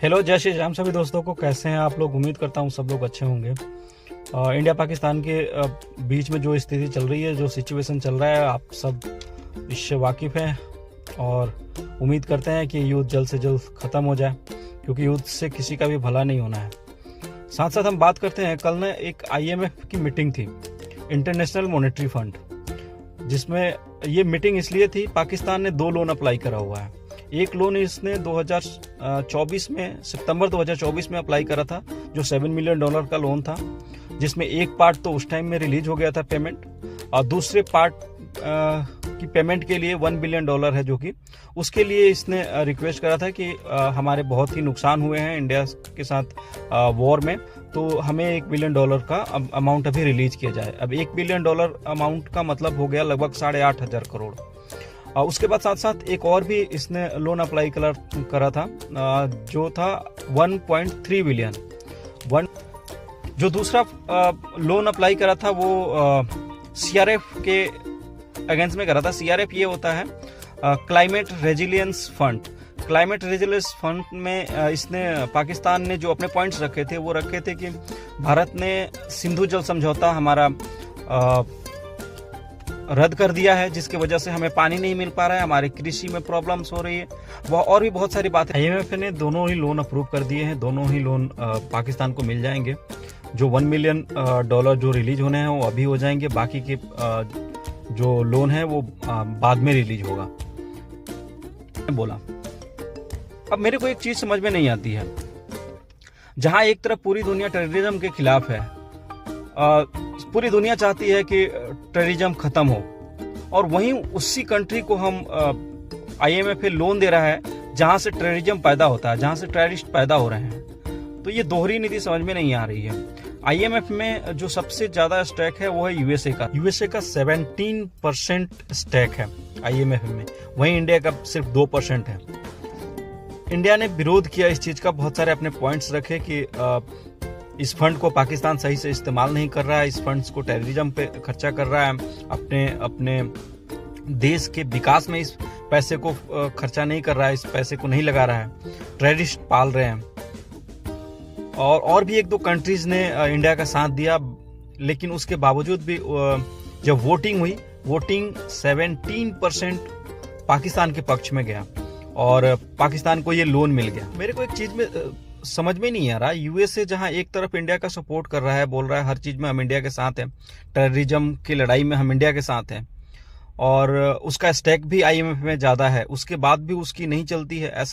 Hello, जय श्री राम सभी दोस्तों को। कैसे हैं आप लोग? उम्मीद करता हूँ सब लोग अच्छे होंगे। इंडिया पाकिस्तान के बीच में जो स्थिति चल रही है, जो सिचुएशन चल रहा है, आप सब इससे वाकिफ़ हैं और उम्मीद करते हैं कि युद्ध जल्द से जल्द ख़त्म हो जाए, क्योंकि युद्ध से किसी का भी भला नहीं होना है। साथ साथ हम बात करते हैं, कल ने एक IMF की मीटिंग थी, इंटरनेशनल मॉनेटरी फंड, जिसमें ये मीटिंग इसलिए थी, पाकिस्तान ने 2 लोन अप्लाई करा हुआ है। एक लोन इसने 2024 में, सितंबर 2024 में अप्लाई करा था, जो $7 मिलियन का लोन था, जिसमें एक पार्ट तो उस टाइम में रिलीज हो गया था पेमेंट, और दूसरे पार्ट की पेमेंट के लिए $1 बिलियन है, जो कि उसके लिए इसने रिक्वेस्ट करा था कि हमारे बहुत ही नुकसान हुए हैं इंडिया के साथ वॉर में, तो हमें $1 बिलियन का अमाउंट अभी रिलीज किया जाए। अब $1 बिलियन अमाउंट का मतलब हो गया लगभग 8,500 करोड़। उसके बाद साथ साथ एक और भी इसने लोन अप्लाई करा था, जो था 1.3 बिलियन। जो दूसरा लोन अप्लाई करा था वो CRF के अगेंस्ट में करा था। CRF ये होता है climate resilience fund. Climate resilience fund में इसने, पाकिस्तान ने जो अपने पॉइंट्स रखे थे वो रखे थे कि भारत ने सिंधु जल समझौता हमारा रद्द कर दिया है, जिसकी वजह से हमें पानी नहीं मिल पा रहा है, हमारे कृषि में प्रॉब्लम्स हो रही है, वह और भी बहुत सारी बातें। IMF ने दोनों ही लोन अप्रूव कर दिए हैं, दोनों ही लोन पाकिस्तान को मिल जाएंगे। जो $1 मिलियन जो रिलीज होने हैं वो अभी हो जाएंगे, बाकी के जो लोन है वो बाद में रिलीज होगा। बोला, अब मेरे को एक चीज समझ में नहीं आती है, जहां एक तरफ पूरी दुनिया टेररिज्म के खिलाफ है, पूरी दुनिया चाहती है कि टेररिज्म खत्म हो, और वहीं उसी कंट्री को हम IMF लोन दे रहा है जहां से टेररिज्म पैदा होता है, जहां से टेररिस्ट पैदा हो रहे हैं। तो ये दोहरी नीति समझ में नहीं आ रही है। IMF में जो सबसे ज्यादा स्टैक है वो है USA का 17% स्टैक है IMF में, वहीं इंडिया का सिर्फ 2% है। इंडिया ने विरोध किया इस चीज का, बहुत सारे अपने पॉइंट्स रखे कि इस फंड को पाकिस्तान सही से इस्तेमाल नहीं कर रहा है, इस फंड्स को टेररिज्म पे खर्चा कर रहा है, अपने देश के विकास में इस पैसे को खर्चा नहीं कर रहा है, इस पैसे को नहीं लगा रहा है, टेररिस्ट पाल रहे हैं। और भी 1-2 कंट्रीज ने इंडिया का साथ दिया, लेकिन उसके बावजूद भी जब वोटिंग हुई, वोटिंग 17% पाकिस्तान के पक्ष में गया और पाकिस्तान को ये लोन मिल गया। मेरे को एक चीज में समझ में नहीं आ रहा, USA जहां एक तरफ इंडिया का सपोर्ट कर रहा है, बोल रहा है हर चीज में हम इंडिया के साथ हैं, टेररिज्म की लड़ाई में हम इंडिया के साथ हैं, और उसका स्टैक भी IMF में ज्यादा है, उसके बाद भी उसकी नहीं चलती है। ऐसा